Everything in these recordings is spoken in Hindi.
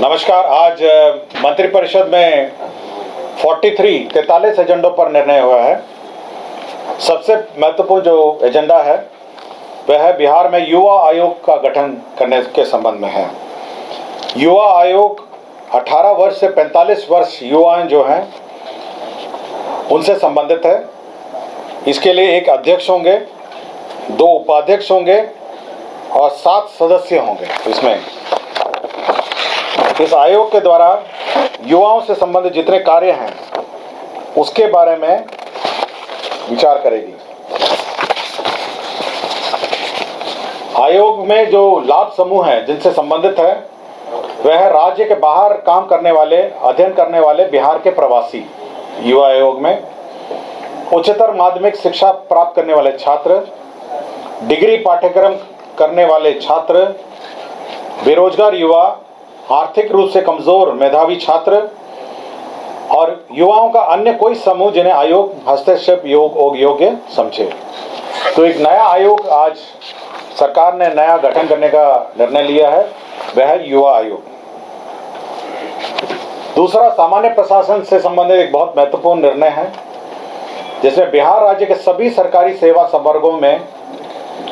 नमस्कार। आज मंत्रिपरिषद में 43 एजेंडों पर निर्णय हुआ है। सबसे महत्वपूर्ण जो एजेंडा है वह है बिहार में युवा आयोग का गठन करने के संबंध में है। युवा आयोग 18 वर्ष से 45 वर्ष युवाएं जो हैं उनसे संबंधित है। इसके लिए एक अध्यक्ष होंगे, 2 उपाध्यक्ष होंगे और 7 सदस्य होंगे। इसमें इस आयोग के द्वारा युवाओं से संबंधित जितने कार्य हैं उसके बारे में विचार करेगी। आयोग में जो लाभ समूह हैं जिनसे संबंधित है वह है राज्य के बाहर काम करने वाले, अध्ययन करने वाले बिहार के प्रवासी। युवा आयोग में उच्चतर माध्यमिक शिक्षा प्राप्त करने वाले छात्र, डिग्री पाठ्यक्रम करने वाले छात्र, बेरोजगार युवा, आर्थिक रूप से कमजोर मेधावी छात्र और युवाओं का अन्य कोई समूह जिन्हें आयोग हस्तक्षेप योग्य समझे। तो एक नया आयोग आज सरकार ने नया गठन करने का निर्णय लिया है, वह है युवा आयोग। दूसरा, सामान्य प्रशासन से संबंधित एक बहुत महत्वपूर्ण निर्णय है जिसमें बिहार राज्य के सभी सरकारी सेवा संवर्गों में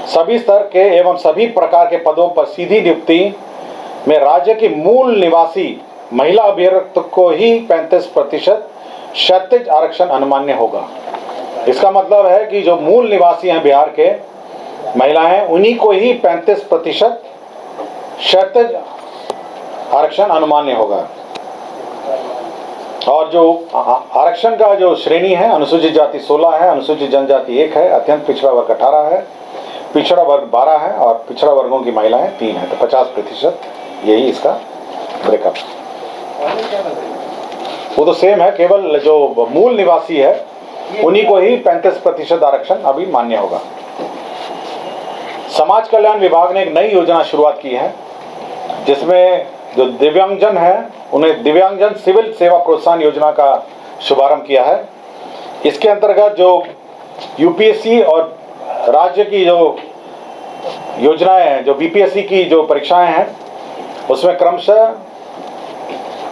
सभी स्तर के एवं सभी प्रकार के पदों पर सीधी नियुक्ति में राज्य की मूल निवासी महिला अभ्यर्थी को ही 35% क्षैतिज आरक्षण अनुमान्य होगा। इसका मतलब है कि जो मूल निवासी हैं बिहार के महिलाएं, उन्हीं को ही 35% क्षैतिज आरक्षण अनुमान्य होगा। और जो आरक्षण का जो श्रेणी है, अनुसूचित जाति 16 है, अनुसूचित जनजाति 1 है, अत्यंत पिछड़ा वर्ग 18 है, पिछड़ा वर्ग 12 है और पिछड़ा वर्गों की महिलाएं 3 है। तो 50% यही इसका ब्रेकअप। वो तो सेम है, केवल जो मूल निवासी है उन्हीं को ही 35% आरक्षण अभी मान्य होगा। समाज कल्याण विभाग ने एक नई योजना शुरुआत की है जिसमें जो दिव्यांगजन है उन्हें दिव्यांगजन सिविल सेवा प्रोत्साहन योजना का शुभारंभ किया है। इसके अंतर्गत जो यूपीएससी और राज्य की जो योजनाएं हैं, जो बीपीएससी की जो परीक्षाएं हैं, उसमें क्रमशः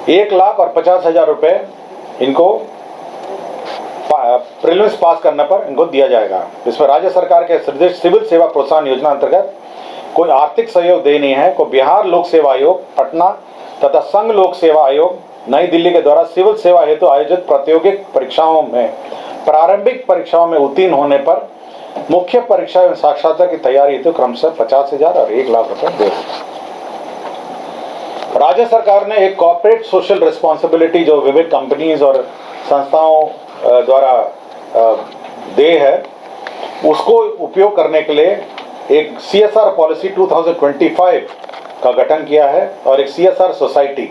1,50,000 रुपये इनको प्रीलिम्स पास करने पर इनको दिया जाएगा। इसमें राज्य सरकार के सिविल सेवा प्रोत्साहन योजना अंतर्गत कोई आर्थिक सहयोग दे नहीं है को बिहार लोक सेवा आयोग पटना तथा संघ लोक सेवा आयोग नई दिल्ली के द्वारा सिविल सेवा हेतु आयोजित प्रतियोगिक परीक्षाओं में प्रारंभिक परीक्षाओं में उत्तीर्ण होने पर मुख्य परीक्षा एवं साक्षात्कार की तैयारी हेतु क्रमशः 50,000 और 1,00,000 रुपये देगा। राज्य सरकार ने एक कॉर्पोरेट सोशल रिस्पॉन्सिबिलिटी जो विविध कंपनीज और संस्थाओं द्वारा दे है उसको उपयोग करने के लिए एक CSR पॉलिसी 2025 का गठन किया है और एक CSR सोसाइटी।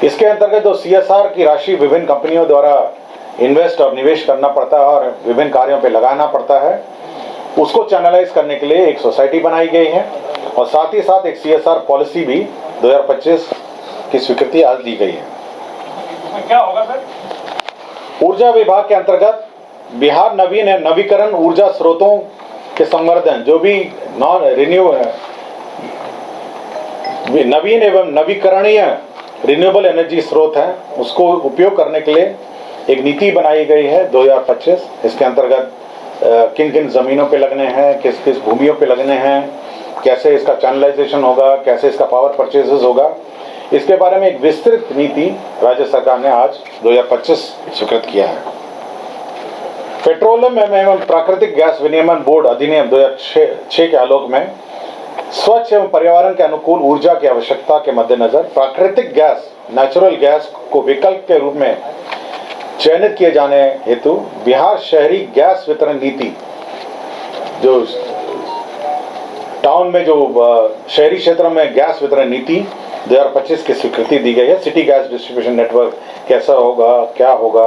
इसके अंतर्गत जो CSR की राशि विभिन्न कंपनियों द्वारा इन्वेस्ट और निवेश करना पड़ता है और विभिन्न कार्यों पे लगाना पड़ता है, उसको चैनलाइज करने के लिए एक सोसाइटी बनाई गई है और साथ ही साथ एक CSR पॉलिसी भी 2025 की स्वीकृति आज दी गई है। इसमें क्या होगा सर? ऊर्जा विभाग के अंतर्गत बिहार नवीकरण ऊर्जा स्रोतों के संवर्धन, जो भी नवीन एवं नवीकरणीय रिन्यूएबल एनर्जी स्रोत हैं, उसको उपयोग करने के लिए एक नीति बनाई गई है 2025। इसके अंतर्गत किन किन ज़मीनों पे लगने हैं, किस किस भूमियों पे लगने हैं, कैसे इसका चैनलाइजेशन होगा, कैसे इसका पावर परचेजेस होगा, इसके बारे में एक विस्तृत नीति राज्य सरकार ने आज 2025 स्वीकृत किया है। पेट्रोलियम एवं प्राकृतिक गैस विनियमन बोर्ड अधिनियम 2006 के आलोक में स्वच्छ एवं पर्यावरण के अनुकूल ऊर्जा की आवश्यकता के मद्देनजर प्राकृतिक गैस, नेचुरल गैस को विकल्प के रूप में चयनित किए जाने हेतु बिहार शहरी गैस वितरण नीति, जो टाउन में जो शहरी क्षेत्रों में गैस वितरण नीति 2025 की स्वीकृति दी गई है। सिटी गैस डिस्ट्रीब्यूशन नेटवर्क कैसा होगा, क्या होगा,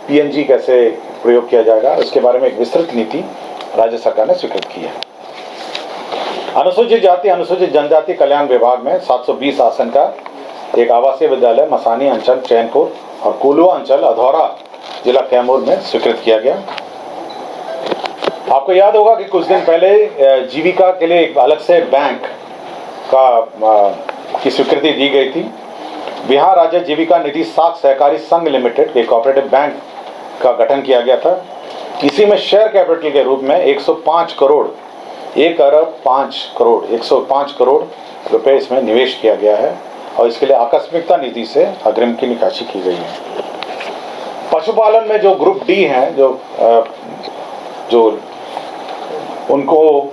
PNG कैसे प्रयोग किया जाएगा, इसके बारे में एक विस्तृत नीति राज्य सरकार ने स्वीकृत की है। अनुसूचित जाति अनुसूचित जनजाति कल्याण विभाग में 720 आसन का एक आवासीय विद्यालय मसानी अंचल चैनपुर और कोलुआ अंचल अधौरा जिला कैमूर में स्वीकृत किया गया। आपको याद होगा कि कुछ दिन पहले जीविका के लिए एक अलग से बैंक का की स्वीकृति दी गई थी बिहार राज्य जीविका निधि साख सहकारी संघ लिमिटेड एक कोऑपरेटिव बैंक का गठन किया गया था। इसी में शेयर कैपिटल के रूप में 105 करोड़ 105 करोड़ रुपए इसमें निवेश किया गया है और इसके लिए आकस्मिकता निधि से अग्रिम की निकासी की गई है। पशुपालन में जो ग्रुप डी हैं, जो उनको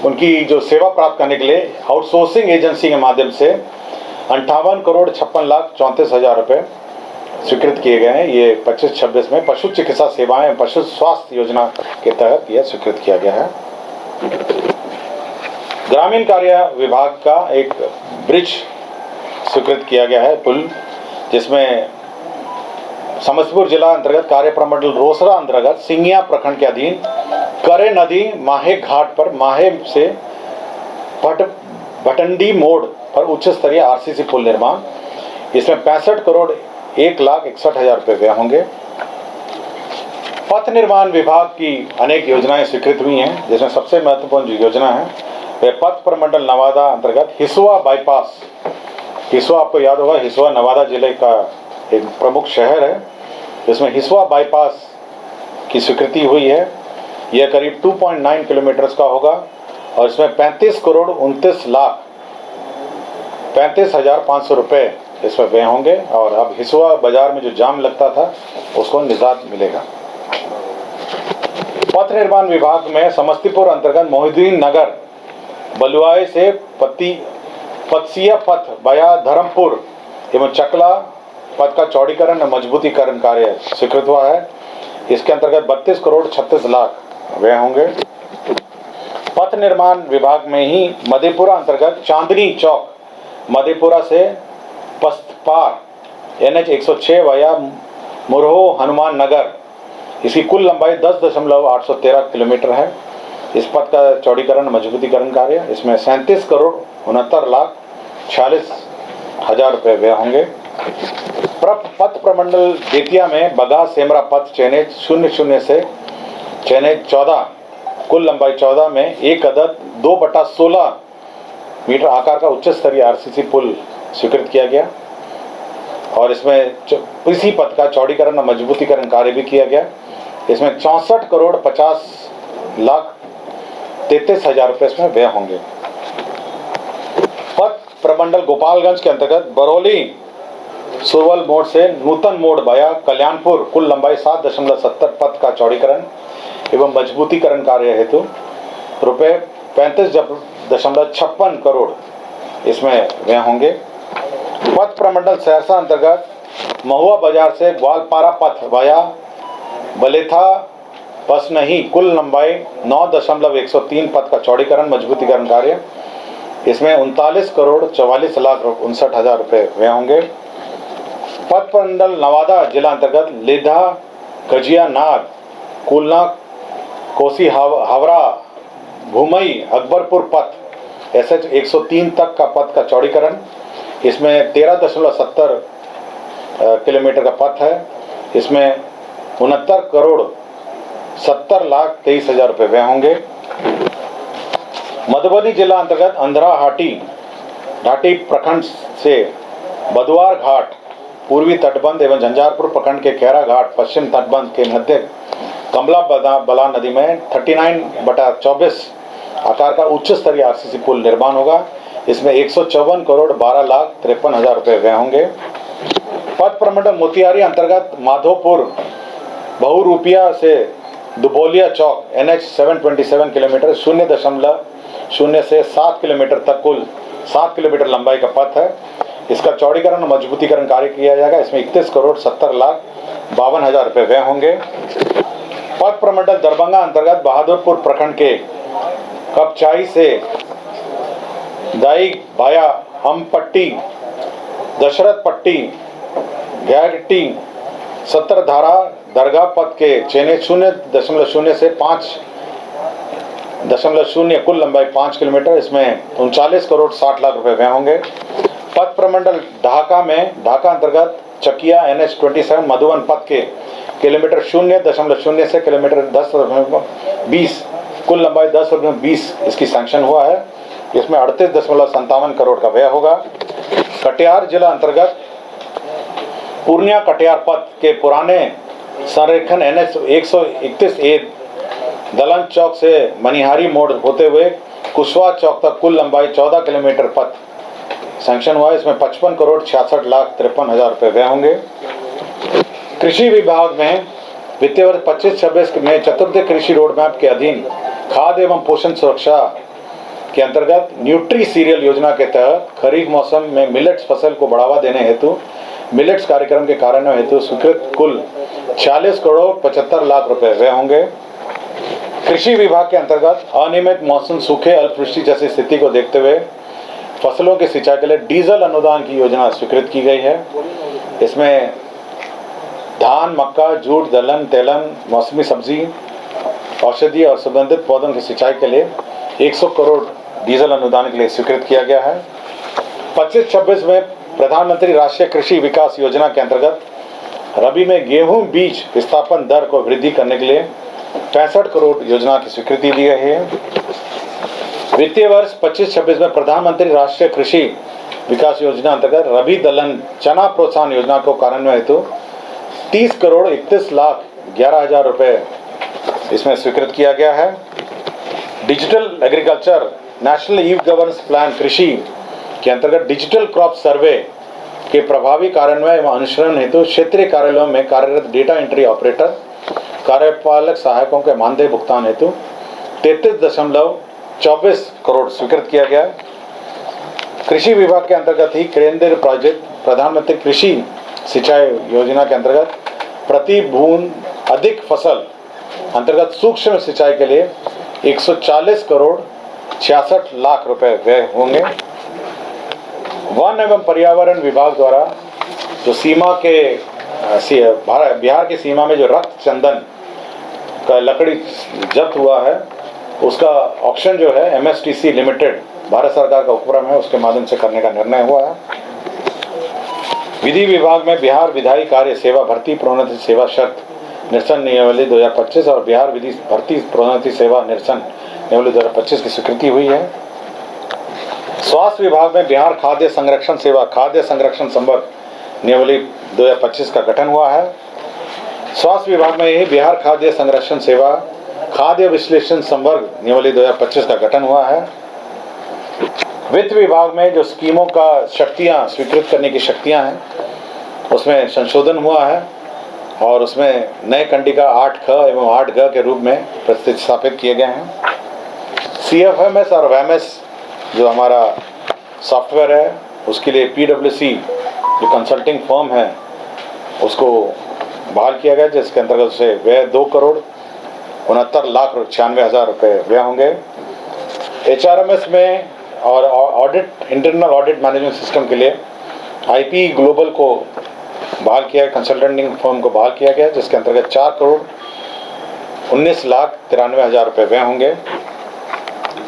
उनकी जो सेवा प्राप्त करने के लिए आउटसोर्सिंग एजेंसी के माध्यम से 58 करोड़ 56 लाख 34 हजार रुपये स्वीकृत किए गए हैं। ये 25-26 में पशु चिकित्सा सेवाएं पशु स्वास्थ्य योजना के तहत यह स्वीकृत किया गया है। ग्रामीण कार्य विभाग का एक ब्रिज स्वीकृत किया गया है, पुल, जिसमें समस्तीपुर जिला अंतर्गत कार्य प्रमंडल रोसड़ा अंतर्गत सिंगिया प्रखंड के अधीन करे नदी माहे घाट पर माहे से भटंडी मोड़ पर उच्च स्तरीय आरसीसी पुल निर्माण। इसमें 65 करोड़ 1,61,000 रुपये व्यय होंगे। पथ निर्माण विभाग की अनेक योजनाएं स्वीकृत हुई हैं, जिसमें सबसे महत्वपूर्ण जो योजना है वह पथ प्रमंडल नवादा अंतर्गत हिसुआ बाईपास। हिसुआ आपको याद होगा, हिसुआ नवादा जिले का एक प्रमुख शहर है। इसमें हिसुआ बाईपास की स्वीकृति हुई है। यह करीब 2.9 किलोमीटर का होगा और इसमें 35 करोड़ 29 लाख 35,500 रुपये इसमें व्यय होंगे और अब हिसुआ बाजार में जो जाम लगता था उसको निजात मिलेगा। पथ निर्माण विभाग में समस्तीपुर अंतर्गत मोहिउद्दीन नगर बलुआई से पत्सिया पथ वाया धर्मपुर एवं चकला पथ का चौड़ीकरण और मजबूतीकरण कार्य स्वीकृत हुआ है। इसके अंतर्गत 32 करोड़ 36 लाख व्यय होंगे। पथ निर्माण विभाग में ही मधेपुरा अंतर्गत चांदनी चौक मधेपुरा से पस्तपार NH 106 वाया मुरहो हनुमान नगर, इसकी कुल लंबाई 10.813 किलोमीटर है। इस पथ का चौड़ीकरण मजबूतीकरण कार्य, इसमें 37 करोड़ 69 लाख 46 हजार रुपये व्यय होंगे। पथ प्रमंडल बेतिया में बगा सेमरा पथ चयनित 00 से चयनित 14 कुल लंबाई 14 में एक अदद 2/16 मीटर आकार का उच्च स्तरीय आरसीसी पुल स्वीकृत किया गया और इसमें इसी पथ का चौड़ीकरण और मजबूतीकरण कार्य भी किया गया। इसमें 64 करोड़ 50 लाख 33 हजार रुपये इसमें व्यय होंगे। पथ प्रमंडल गोपालगंज के अंतर्गत बरौली सुरवल मोड़ से नूतन मोड़ वाया कल्याणपुर कुल लंबाई 7.70 पथ का चौड़ीकरण एवं मजबूतीकरण कार्य हेतु रुपये 35.56 करोड़ इसमें व्यय होंगे। पथ प्रमंडल सहरसा अंतर्गत महुआ बाजार से ग्वालपारा पथ वाया बलेथा बस नहीं कुल लंबाई 9.103 पथ का चौड़ीकरण मजबूतीकरण कार्य, इसमें 39 करोड़ 44 लाख 59 हजार रुपये व्यय होंगे। पथ प्रमंडल नवादा जिला अंतर्गत लेधा गजिया नाग कुलना कोसी हावड़ा भूमई अकबरपुर पथ SH 103 तक का पथ का चौड़ीकरण, इसमें 13.70 किलोमीटर का पथ है। इसमें 69 करोड़ 70 लाख 23 हजार रुपये व्यय होंगे। मधुबनी जिला अंतर्गत अंधरा घाटी प्रखंड से बदुआर घाट पूर्वी तटबंध एवं झंझारपुर प्रखंड के खैरा घाट पश्चिम तटबंध के मध्य कमला बला नदी में 39/24 आकार का उच्च स्तरीय आरसीसी पुल निर्माण होगा। इसमें 154 करोड़ 12 लाख 53 हजार रुपये व्यय होंगे। पथ प्रमंडल मोतिहारी अंतर्गत माधोपुर बहुरूपिया से दुबोलिया चौक NH 727 किलोमीटर 0.0 से 7 किलोमीटर तक कुल 7 किलोमीटर लंबाई का पथ है। इसका चौड़ीकरण और मजबूतीकरण कार्य किया जाएगा। इसमें 31 करोड़ 70 लाख 52 हजार रुपये व्यय होंगे। पथ प्रमंडल दरभंगा अंतर्गत बहादुरपुर प्रखंड के कपचाई से दाई भाया हमपट्टी दशरथ पट्टी गैरटी 70 धारा दरगाह पथ के चयनित 0.0 से 5.0 कुल लंबाई 5 किलोमीटर, इसमें 39 करोड़ 60 लाख रुपए व्यय होंगे। पथ प्रमंडल ढाका में ढाका अंतर्गत चकिया NH 27 मधुबन पथ के किलोमीटर 0.0 से किलोमीटर 10.20 कुल लंबाई 10.20 इसकी सैंक्शन हुआ है। इसमें 38.57 करोड़ का व्यय होगा। कटिहार जिला अंतर्गत पूर्णिया कटिहार पथ के पुराने संरेखन NH 131A दलन चौक से मनिहारी मोड़ होते हुए कुशवाहा चौक तक कुल लंबाई 14 किलोमीटर पथ सैंक्शन हुआ है। इसमें 55 करोड़ 66,53,000 रुपये व्यय होंगे। कृषि विभाग में वित्तीय वर्ष 25-26 में चतुर्थ कृषि रोड मैप के अधीन खाद्य एवं पोषण सुरक्षा के अंतर्गत न्यूट्री सीरियल योजना के तहत खरीफ मौसम में मिलेट्स फसल को बढ़ावा देने हेतु मिलेट्स कार्यक्रम के कार्यान्वयन हेतु स्वीकृत कुल 46 करोड़ 75 लाख रुपए व्यय होंगे। कृषि विभाग के अंतर्गत अनियमित मौसम, सूखे, अल्पवृष्टि जैसी स्थिति को देखते हुए फसलों की सिंचाई के लिए डीजल अनुदान की योजना स्वीकृत की गई है। इसमें धान, मक्का, जूट, दलहन, तेलन, मौसमी सब्जी, औषधि और सुगंधित पौधों की सिंचाई के लिए 100 करोड़ डीजल अनुदान के लिए स्वीकृत किया गया है। 25-26 में प्रधानमंत्री राष्ट्रीय कृषि विकास योजना के अंतर्गत रबी में गेहूं बीज विस्थापन दर को वृद्धि करने के लिए 65 करोड़ योजना की स्वीकृति दी गई है। वित्तीय वर्ष 25-26 में प्रधानमंत्री राष्ट्रीय कृषि विकास योजना अंतर्गत रबी दलहन चना प्रोत्साहन योजना को कार्यान्वयन हेतु 30 करोड़ 31,11,000 रुपये इसमें स्वीकृत किया गया है। Digital agriculture national e governance plan कृषि के अंतर्गत डिजिटल क्रॉप सर्वे के प्रभावी कार्यान्वयन एवं अनुसरण हेतु क्षेत्रीय कार्यालयों में कार्यरत डेटा एंट्री ऑपरेटर, कार्यपालक सहायकों के मानदेय भुगतान हेतु 33.24 करोड़ स्वीकृत किया गया। कृषि विभाग के अंतर्गत ही केंद्रीय प्रोजेक्ट प्रधानमंत्री कृषि सिंचाई योजना के अंतर्गत प्रति बूंद अधिक फसल अंतर्गत सूक्ष्म सिंचाई के लिए 140 करोड़ 66 लाख रुपए व्यय होंगे। वन एवं पर्यावरण विभाग द्वारा जो सीमा के बिहार की सीमा में जो रक्त चंदन का लकड़ी जब्त हुआ है उसका ऑक्शन जो है MSTC लिमिटेड भारत सरकार का उपक्रम है, उसके माध्यम से करने का निर्णय हुआ है। विधि विभाग में बिहार विधायी कार्य सेवा भर्ती प्रोन्नति सेवा शर्त निरसन नियमावली 2025 और बिहार विधि भर्ती प्रोन्नति सेवा निरसन नियमावली 2025 की स्वीकृति हुई है। स्वास्थ्य विभाग में बिहार खाद्य संरक्षण सेवा खाद्य संरक्षण संवर्ग नियमावली 2025 का गठन हुआ है। स्वास्थ्य विभाग में ही बिहार खाद्य संरक्षण सेवा खाद्य विश्लेषण संवर्ग नियमावली 2025 का गठन हुआ है। वित्त विभाग में जो स्कीमों का शक्तियां स्वीकृत करने की शक्तियां हैं उसमें संशोधन हुआ है और उसमें नए कंडिका 8ख एवं 8ग के रूप में प्रतिस्थापित किए गए हैं। CFMS और WMS जो हमारा सॉफ्टवेयर है उसके लिए PwC जो कंसल्टिंग फर्म है उसको बहाल किया गया, जिसके अंतर्गत से व्यय 2 करोड़ 69,96,000 रुपये व्यय होंगे। HRMS में और audit internal audit management system के लिए IP ग्लोबल को बहाल किया, कंसल्टेंटिंग फर्म को बहाल किया गया, जिसके अंतर्गत 4 करोड़ 19,93,000 रुपये व्यय होंगे।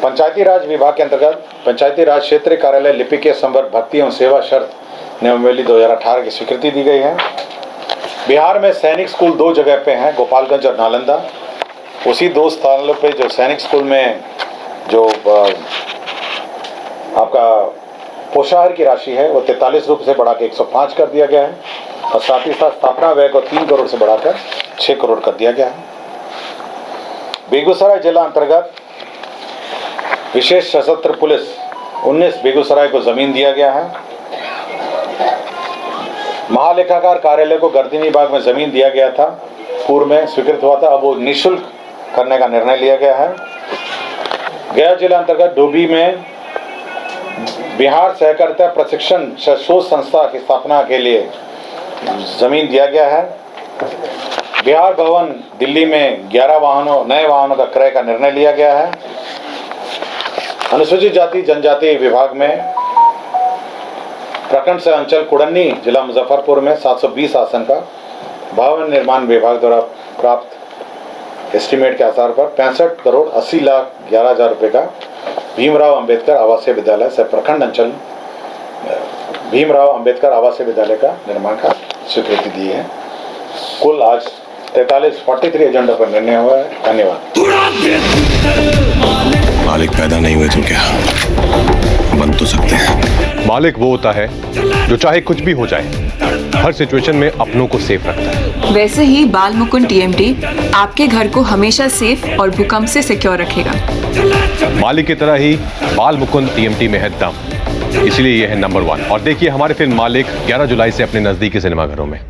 पंचायती राज विभाग के अंतर्गत पंचायती राज क्षेत्रीय कार्यालय लिपिकीय संवर्ग भर्ती एवं सेवा शर्त नियमावली 2018 की स्वीकृति दी गई है। बिहार में सैनिक स्कूल 2 जगह पे हैं, गोपालगंज और नालंदा। उसी 2 स्थानों पे जो सैनिक स्कूल में जो आपका पोषाहार की राशि है वो 43 रुपये से बढ़ा के 105 कर दिया गया है और साथ ही साथ स्थापना व्यय को 3 करोड़ से बढ़ाकर 6 करोड़ कर दिया गया है। बेगूसराय जिला अंतर्गत विशेष सशस्त्र पुलिस 19 बेगूसराय को जमीन दिया गया है। महालेखाकार कार्यालय को गर्दनी बाग में जमीन दिया गया था, पूर्व में स्वीकृत हुआ था, अब वो निःशुल्क करने का निर्णय लिया गया है। गया जिला अंतर्गत डोभी में बिहार सहकारिता प्रशिक्षण शोध संस्था की स्थापना के लिए जमीन दिया गया है। बिहार भवन दिल्ली में 11 नए वाहनों का क्रय का निर्णय लिया गया है। अनुसूचित जाति जनजाति विभाग में प्रखंड से अंचल कुड़न्नी जिला मुजफ्फरपुर में 720 आसन का भवन निर्माण विभाग द्वारा प्राप्त एस्टीमेट के आधार पर 65 करोड़ 80,11,000 रुपये का भीमराव अंबेडकर आवासीय विद्यालय से प्रखंड अंचल भीमराव अंबेडकर आवासीय विद्यालय का निर्माण का स्वीकृति दी है। कुल आज 43 एजेंडा पर निर्णय हुआ है। धन्यवाद। मालिक पैदा नहीं हुए तो क्या, बन तो हो सकते हैं। मालिक वो होता है जो चाहे कुछ भी हो जाए हर सिचुएशन में अपनों को सेफ रखता है। वैसे ही बाल मुकुंद टीएमटी आपके घर को हमेशा सेफ और भूकंप से सिक्योर रखेगा। मालिक की तरह ही बाल मुकुंद टीएमटी में है दम, इसलिए यह है नंबर 1। और देखिए हमारे फिल्म मालिक 11 जुलाई से अपने नजदीकी सिनेमाघरों में।